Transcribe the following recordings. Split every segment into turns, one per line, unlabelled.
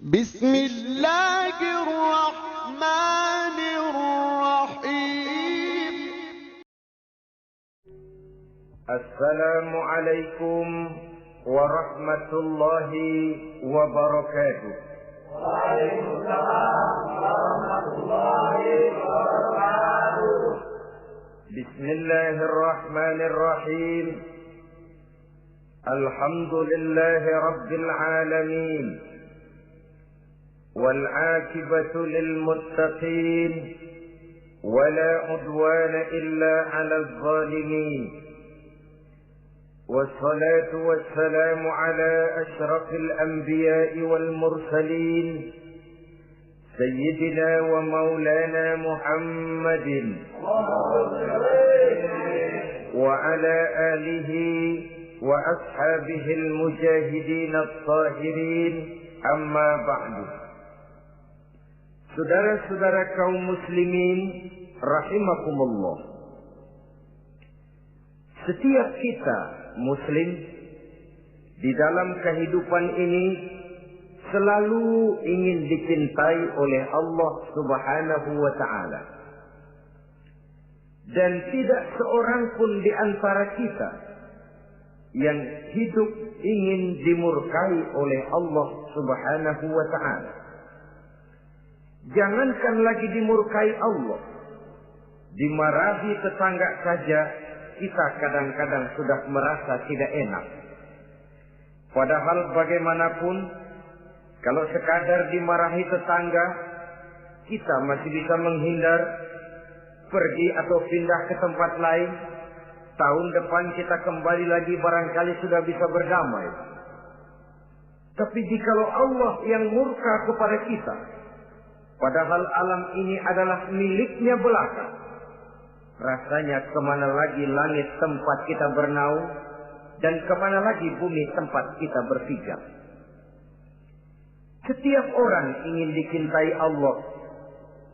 بسم الله الرحمن الرحيم.
السلام عليكم ورحمة الله وبركاته.
وعليكم السلام ورحمة الله وبركاته.
بسم الله الرحمن الرحيم. الحمد لله رب العالمين، والعاقبة للمتقين، ولا عدوان إلا على الظالمين، والصلاة والسلام على أشرف الأنبياء والمرسلين سيدنا ومولانا محمد وعلى آله وأصحابه المجاهدين الطاهرين. أما بعد. Saudara-saudara kaum muslimin rahimakumullah, setiap kita muslim di dalam kehidupan ini selalu ingin dicintai oleh Allah Subhanahu wa ta'ala, dan tidak seorang pun di antara kita yang hidup ingin dimurkai oleh Allah Subhanahu wa ta'ala. Jangankan lagi dimurkai Allah, dimarahi tetangga saja kita kadang-kadang sudah merasa tidak enak. Padahal bagaimanapun, kalau sekadar dimarahi tetangga, kita masih bisa menghindar, pergi atau pindah ke tempat lain. Tahun depan kita kembali lagi, barangkali sudah bisa berdamai. Tapi jikalau Allah yang murka kepada kita, padahal alam ini adalah miliknya belaka, rasanya kemana lagi langit tempat kita bernaung, dan kemana lagi bumi tempat kita berpijak. Setiap orang ingin dicintai Allah,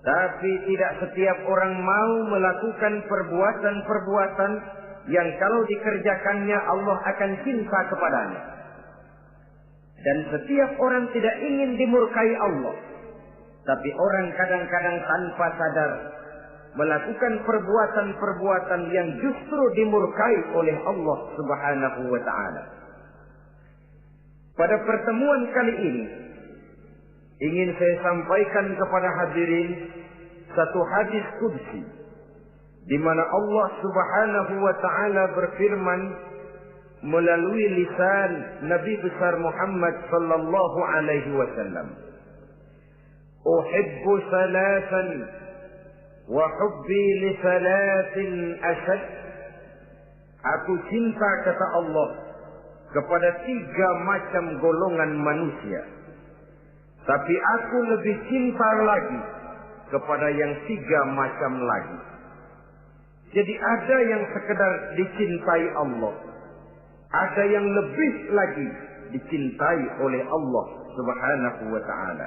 tapi tidak setiap orang mau melakukan perbuatan-perbuatan yang kalau dikerjakannya Allah akan cinta kepadanya. Dan setiap orang tidak ingin dimurkai Allah, tapi orang kadang-kadang tanpa sadar melakukan perbuatan-perbuatan yang justru dimurkai oleh Allah Subhanahu wa ta'ala. Pada pertemuan kali ini ingin saya sampaikan kepada hadirin satu hadis qudsi, di mana Allah Subhanahu wa ta'ala berfirman melalui lisan Nabi besar Muhammad sallallahu alaihi wasallam, "Uhibbu salatan wa hubbi li salatin ashad." Aku cinta, kata Allah, kepada 3 macam golongan manusia, tapi aku lebih cinta lagi kepada yang 3 macam lagi. Jadi ada yang sekedar dicintai Allah, ada yang lebih lagi dicintai oleh Allah Subhanahu wa ta'ala.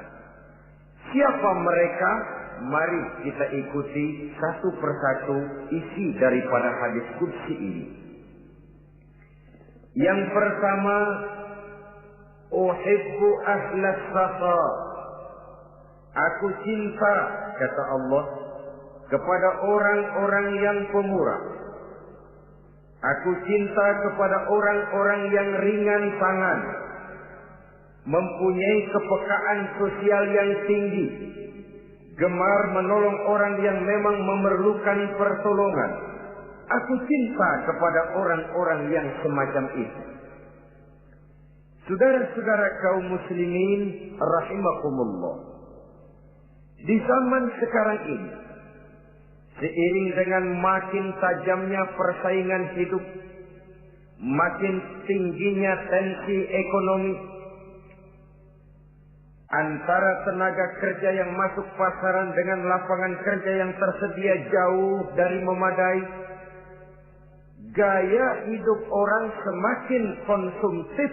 Siapa mereka? Mari kita ikuti satu persatu isi daripada hadis qudsi ini. Yang pertama, uhibbu ahlas safa. Aku cinta, kata Allah, kepada orang-orang yang pemurah. Aku cinta kepada orang-orang yang ringan tangan, mempunyai kepekaan sosial yang tinggi, gemar menolong orang yang memang memerlukan pertolongan. Aku cinta kepada orang-orang yang semacam itu. Saudara-saudara kaum muslimin rahimakumullah, di zaman sekarang ini, seiring dengan makin tajamnya persaingan hidup, makin tingginya tensi ekonomi, antara tenaga kerja yang masuk pasaran dengan lapangan kerja yang tersedia jauh dari memadai, gaya hidup orang semakin konsumtif,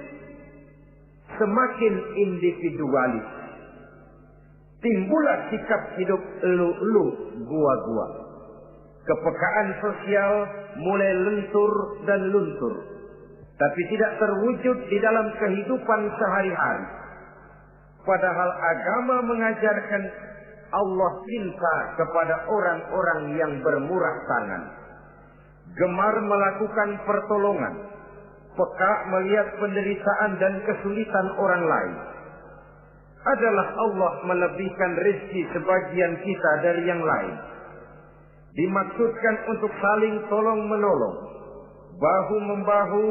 semakin individualis. Timbullah sikap hidup elu-elu, gua-gua. Kepekaan sosial mulai lentur dan luntur, tapi tidak terwujud di dalam kehidupan sehari-hari. Padahal agama mengajarkan Allah cinta kepada orang-orang yang bermurah tangan, gemar melakukan pertolongan, peka melihat penderitaan dan kesulitan orang lain. Adalah Allah melebihkan rezeki sebagian kita dari yang lain. Dimaksudkan untuk saling tolong-menolong, bahu-membahu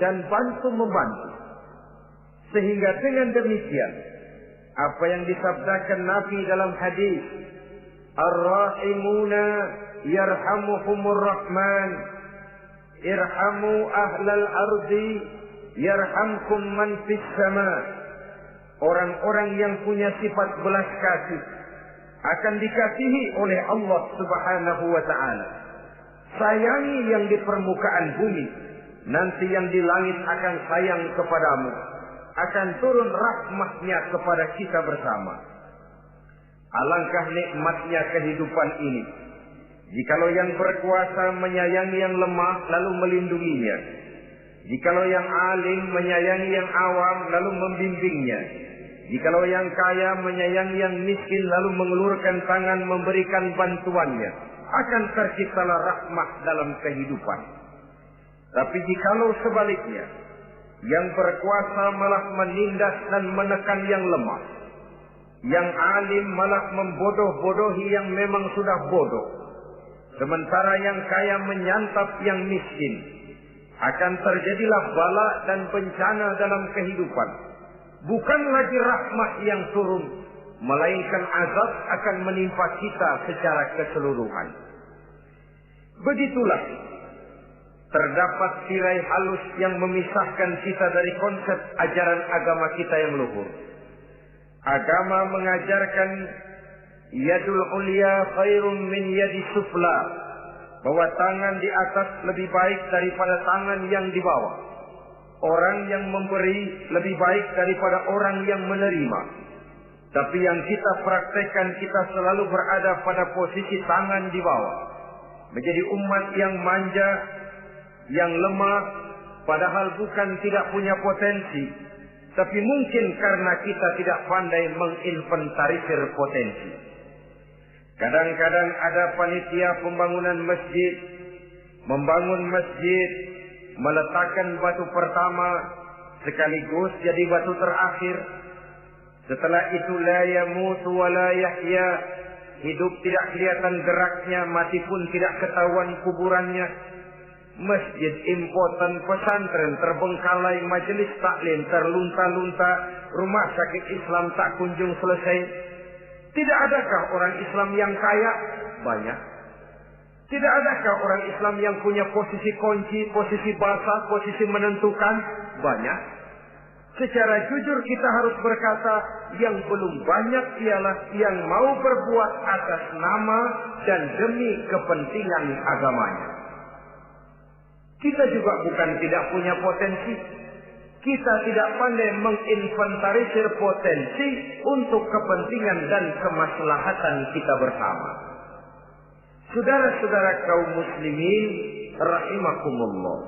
dan bantu-membantu. Sehingga dengan demikian, apa yang disabdakan Nabi dalam hadis, Ar-Rahimuna yarhamuhumur Rahman, irhamu ahlal ardi yarhamkum man fis sama. Orang-orang yang punya sifat belas kasih akan dikasihi oleh Allah Subhanahu wa ta'ala. Sayangi yang di permukaan bumi, nanti yang di langit akan sayang kepadamu. Akan turun rahmatnya kepada kita bersama. Alangkah nikmatnya kehidupan ini, jikalau yang berkuasa menyayangi yang lemah lalu melindunginya, jikalau yang alim menyayangi yang awam lalu membimbingnya, jikalau yang kaya menyayangi yang miskin lalu mengulurkan tangan memberikan bantuannya, akan terciptalah rahmat dalam kehidupan. Tapi jikalau sebaliknya, yang berkuasa malah menindas dan menekan yang lemah, yang alim malah membodoh-bodohi yang memang sudah bodoh, sementara yang kaya menyantap yang miskin, akan terjadilah bala dan bencana dalam kehidupan. Bukan lagi rahmat yang turun, melainkan azab akan menimpa kita secara keseluruhan. Begitulah terdapat tirai halus yang memisahkan kita dari konsep ajaran agama kita yang luhur. Agama mengajarkan yadul ulya khairun min yadi sufla, bahwa tangan di atas lebih baik daripada tangan yang di bawah. Orang yang memberi lebih baik daripada orang yang menerima. Tapi yang kita praktekkan, kita selalu berada pada posisi tangan di bawah, menjadi umat yang manja, yang lemah, padahal bukan tidak punya potensi, tapi mungkin karena kita tidak pandai menginventarisir potensi. Kadang-kadang ada panitia pembangunan masjid, membangun masjid, meletakkan batu pertama sekaligus jadi batu terakhir. Setelah itu la yamutu wa la yahya, hidup tidak kelihatan geraknya, mati pun tidak ketahuan kuburannya. Masjid impoten, pesantren terbengkalai, majelis taklim terlunta-lunta, rumah sakit Islam tak kunjung selesai. Tidak adakah orang Islam yang kaya? Banyak. Tidak adakah orang Islam yang punya posisi kunci, posisi basah, posisi menentukan? Banyak. Secara jujur kita harus berkata, yang belum banyak ialah yang mau berbuat atas nama dan demi kepentingan agamanya. Kita juga bukan tidak punya potensi. Kita tidak pandai menginventarisir potensi untuk kepentingan dan kemaslahatan kita bersama. Saudara-saudara kaum muslimin rahimakumullah.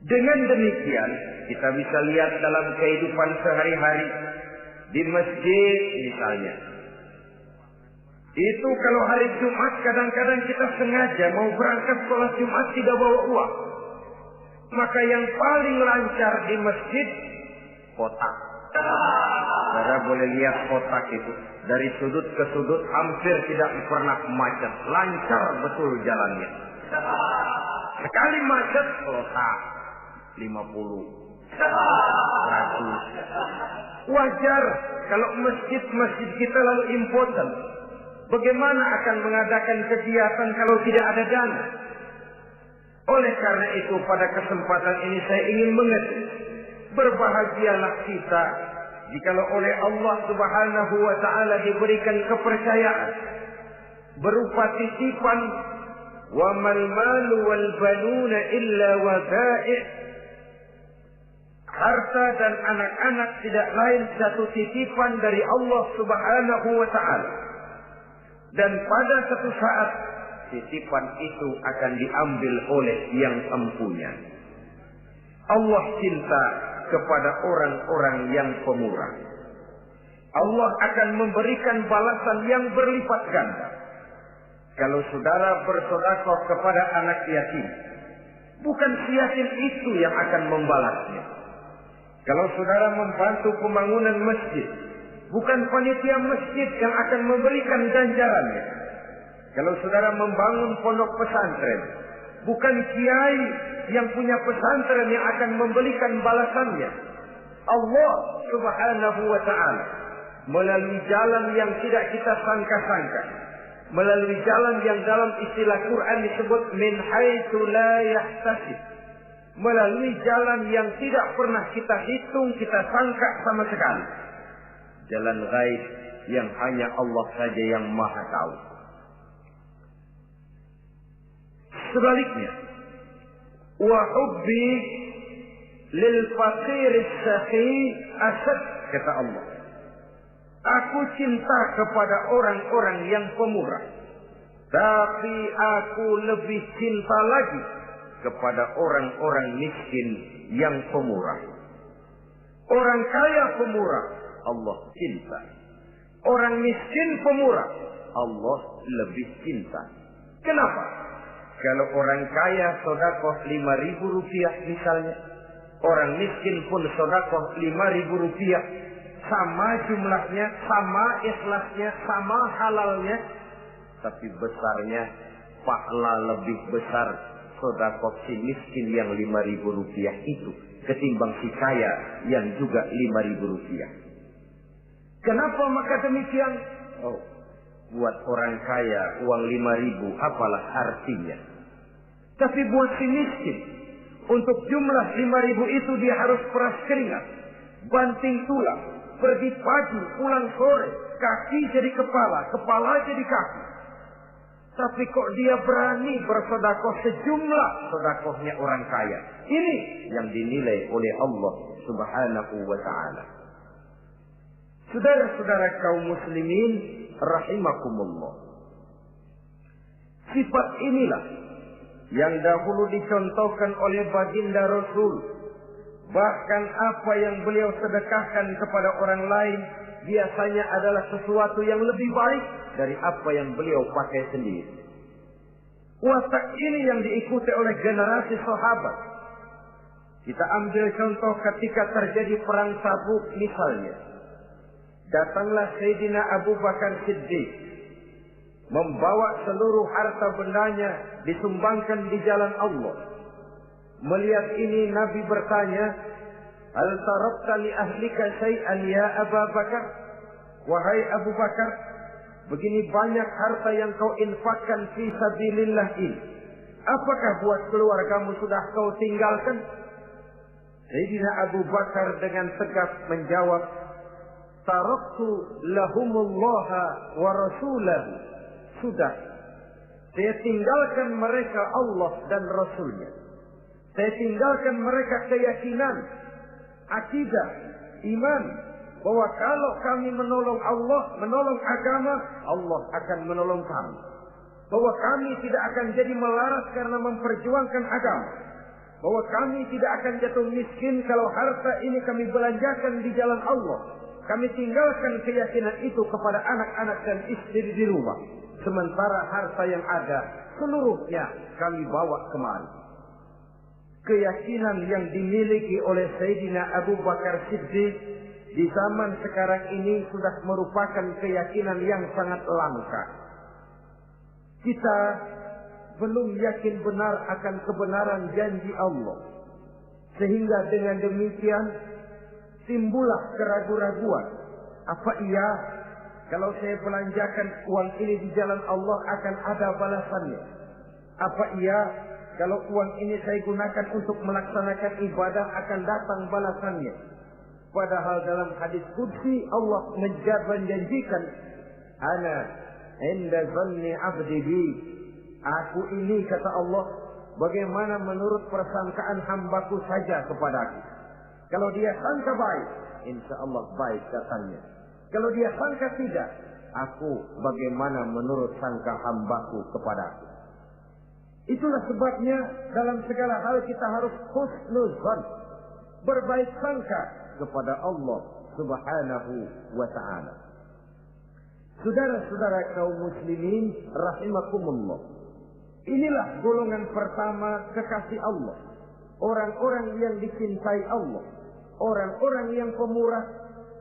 Dengan demikian, kita bisa lihat dalam kehidupan sehari-hari di masjid misalnya. Itu kalau hari Jumat kadang-kadang kita sengaja mau berangkat sholat Jumat tidak bawa uang. Maka yang paling lancar di masjid, kotak. Saudara boleh lihat kotak itu. Dari sudut ke sudut hampir tidak pernah macet. Lancar betul jalannya. Sekali macet, kotak. 50. 100. Wajar kalau masjid-masjid kita lalu impoten. Bagaimana akan mengadakan kegiatan kalau tidak ada dana? Oleh karena itu pada kesempatan ini saya ingin mengetik, berbahagialah kita jikalau oleh Allah Subhanahu wa ta'ala diberikan kepercayaan berupa titipan, wa mal malu wal banuna illa wadai'. Harta dan anak-anak tidak lain satu titipan dari Allah Subhanahu wa ta'ala. Dan pada satu saat titipan itu akan diambil oleh yang empunya. Allah cinta kepada orang-orang yang pemurah. Allah akan memberikan balasan yang berlipat ganda. Kalau saudara bersedekah kepada anak yatim, bukan si yatim itu yang akan membalasnya. Kalau saudara membantu pembangunan masjid, bukan panitia masjid yang akan memberikan ganjarannya. Kalau saudara membangun pondok pesantren, bukan kiai yang punya pesantren yang akan memberikan balasannya. Allah Subhanahu wa ta'ala melalui jalan yang tidak kita sangka-sangka, melalui jalan yang dalam istilah Quran disebut min haitsu la yahtasib, melalui jalan yang tidak pernah kita hitung, kita sangka sama sekali, jalan gaib yang hanya Allah saja yang maha tahu. Sebaliknya, wa hubbi lil faqir as-sakhi asad, kata Allah, aku cinta kepada orang-orang yang pemurah, tapi aku lebih cinta lagi kepada orang-orang miskin yang pemurah. Orang kaya pemurah, Allah cinta. Orang miskin pemurah, Allah lebih cinta. Kenapa? Kalau orang kaya sedekah 5.000 rupiah misalnya, orang miskin pun sedekah 5.000 rupiah, sama jumlahnya, sama ikhlasnya, sama halalnya, tapi besarnya pahala lebih besar sedekah si miskin yang 5.000 rupiah itu ketimbang si kaya yang juga 5.000 rupiah. Kenapa maka demikian? Oh, buat orang kaya uang 5.000 apalah artinya. Tapi buat si miskin, untuk jumlah 5.000 itu dia harus peras keringat, banting tulang, pergi pagi, pulang sore, kaki jadi kepala, kepala jadi kaki. Tapi kok dia berani bersedekah sejumlah sedekahnya orang kaya. Ini yang dinilai oleh Allah Subhanahu wa ta'ala. Saudara-saudara kaum muslimin rahimakumullah, sifat inilah yang dahulu dicontohkan oleh baginda Rasul. Bahkan apa yang beliau sedekahkan kepada orang lain biasanya adalah sesuatu yang lebih baik dari apa yang beliau pakai sendiri. Watak ini yang diikuti oleh generasi sahabat. Kita ambil contoh ketika terjadi perang Tabuk misalnya. Datanglah Sayyidina Abu Bakar Siddiq, membawa seluruh harta bendanya disumbangkan di jalan Allah. Melihat ini Nabi bertanya, "Hal tarakta li ahlika syai'an ya Abu Bakar?" Wahai Abu Bakar, begini banyak harta yang kau infakkan fi sabilillah ini, apakah buat keluargamu sudah kau tinggalkan? Sayyidina Abu Bakar dengan tegas menjawab, "Taraktu lahumullaha wa rasulahu." Sudah, saya tinggalkan mereka Allah dan Rasulnya. Saya tinggalkan mereka keyakinan, akidah, iman, bahwa kalau kami menolong Allah, menolong agama, Allah akan menolong kami. Bahwa kami tidak akan jadi melarat karena memperjuangkan agama. Bahwa kami tidak akan jatuh miskin kalau harta ini kami belanjakan di jalan Allah. Kami tinggalkan keyakinan itu kepada anak-anak dan istri di rumah. Sementara harta yang ada seluruhnya kami bawa kemari. Keyakinan yang dimiliki oleh Sayyidina Abu Bakar Siddiq di zaman sekarang ini sudah merupakan keyakinan yang sangat langka. Kita belum yakin benar akan kebenaran janji Allah. Sehingga dengan demikian timbullah keraguan-raguan. Apa iya kalau saya belanjakan uang ini di jalan Allah akan ada balasannya? Apa iya kalau uang ini saya gunakan untuk melaksanakan ibadah akan datang balasannya? Padahal dalam hadis qudsi Allah menjanjikan, "Ana inda zanni 'abdi bi." Aku ini, kata Allah, bagaimana menurut persangkaan hambaku saja kepadaku. Kalau dia sangka baik, insya Allah baik datangnya. Kalau dia sangka tidak, aku bagaimana menurut sangka hambaku kepadaku. Itulah sebabnya dalam segala hal kita harus husnuzan, berbaik sangka kepada Allah Subhanahu wa ta'ala. Saudara-saudara kaum muslimin rahimakumullah. Inilah golongan pertama kekasih Allah. Orang-orang yang dicintai Allah. Orang-orang yang pemurah,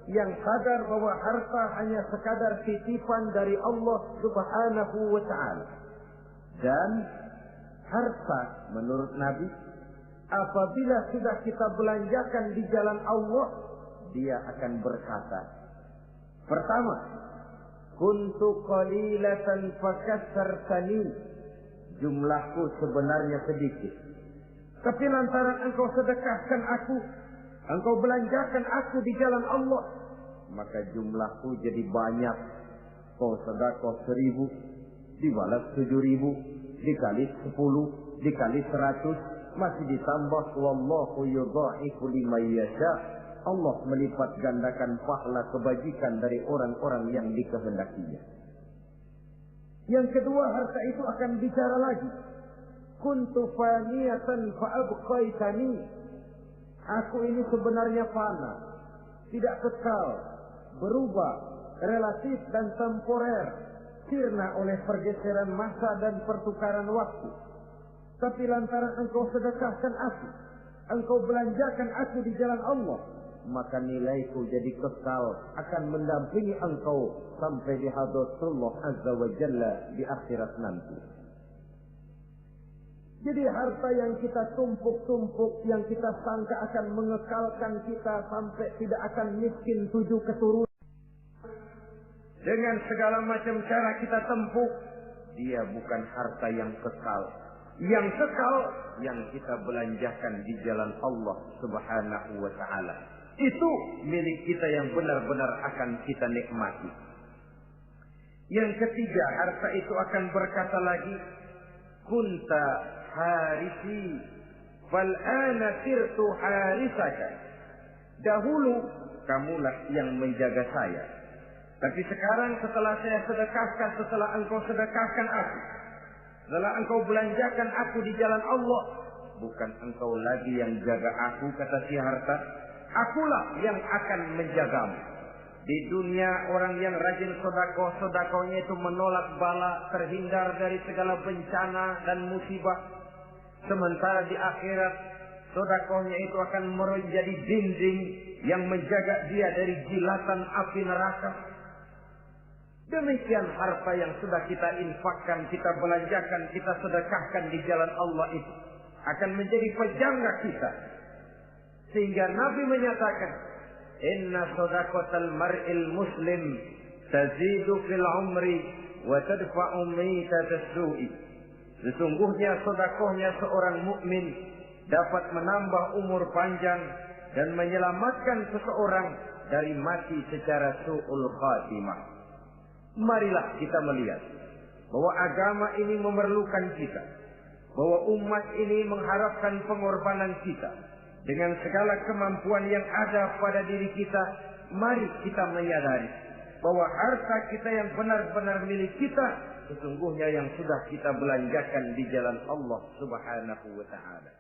yang sadar bahwa harta hanya sekadar titipan dari Allah Subhanahu wa ta'ala. Dan harta menurut Nabi, apabila sudah kita belanjakan di jalan Allah, dia akan berkata, pertama, kuntu qalilatan fakassartani, jumlahku sebenarnya sedikit, tapi lantaran engkau sedekahkan aku, engkau belanjakan aku di jalan Allah, maka jumlahku jadi banyak. Kau sedekah 1.000, dibalas 7.000, dikali 10, dikali 100, masih ditambah wallahu yudha'ifu liman yasha. Allah melipat gandakan pahala kebajikan dari orang-orang yang dikehendakinya. Yang kedua, harta itu akan bicara lagi. Kuntu faniyatan fa'abqaitani. Aku ini sebenarnya fana, tidak kekal, berubah, relatif dan temporer, sirna oleh pergeseran masa dan pertukaran waktu. Tapi lantaran engkau sedekahkan aku, engkau belanjakan aku di jalan Allah, maka nilaiku jadi kekal, akan mendampingi engkau sampai di hadratullah azza wa jalla di akhirat nanti. Jadi harta yang kita tumpuk-tumpuk, yang kita sangka akan mengekalkan kita sampai tidak akan miskin 7 keturunan, dengan segala macam cara kita tempuh, dia bukan harta yang kekal. Yang kekal yang kita belanjakan di jalan Allah Subhanahu wa ta'ala. Itu milik kita yang benar-benar akan kita nikmati. Yang ketiga, harta itu akan berkata lagi, kunta harisi fal'ana sirtu harisaka. Dahulu kamulah yang menjaga saya, tapi sekarang setelah saya sedekahkan, setelah engkau sedekahkan aku, setelah engkau belanjakan aku di jalan Allah, bukan engkau lagi yang jaga aku, kata si harta, akulah yang akan menjagamu. Di dunia orang yang rajin sedekah, sedekahnya itu menolak bala, terhindar dari segala bencana dan musibah. Sementara di akhirat, sedekahnya itu akan menjadi dinding yang menjaga dia dari jilatan api neraka. Demikian harta yang sudah kita infakkan, kita belanjakan, kita sedekahkan di jalan Allah itu akan menjadi pejangga kita. Sehingga Nabi menyatakan, inna sadaqatal mar'il muslim tazidu fil umri wa tadfa'u mitatas su'i. Sesungguhnya sedekahnya seorang mukmin dapat menambah umur panjang dan menyelamatkan seseorang dari mati secara su'ul khatimah. Marilah kita melihat bahwa agama ini memerlukan kita, bahwa umat ini mengharapkan pengorbanan kita. Dengan segala kemampuan yang ada pada diri kita, mari kita menyadari bahwa harta kita yang benar-benar milik kita, sesungguhnya yang sudah kita belanjakan di jalan Allah Subhanahu wa ta'ala.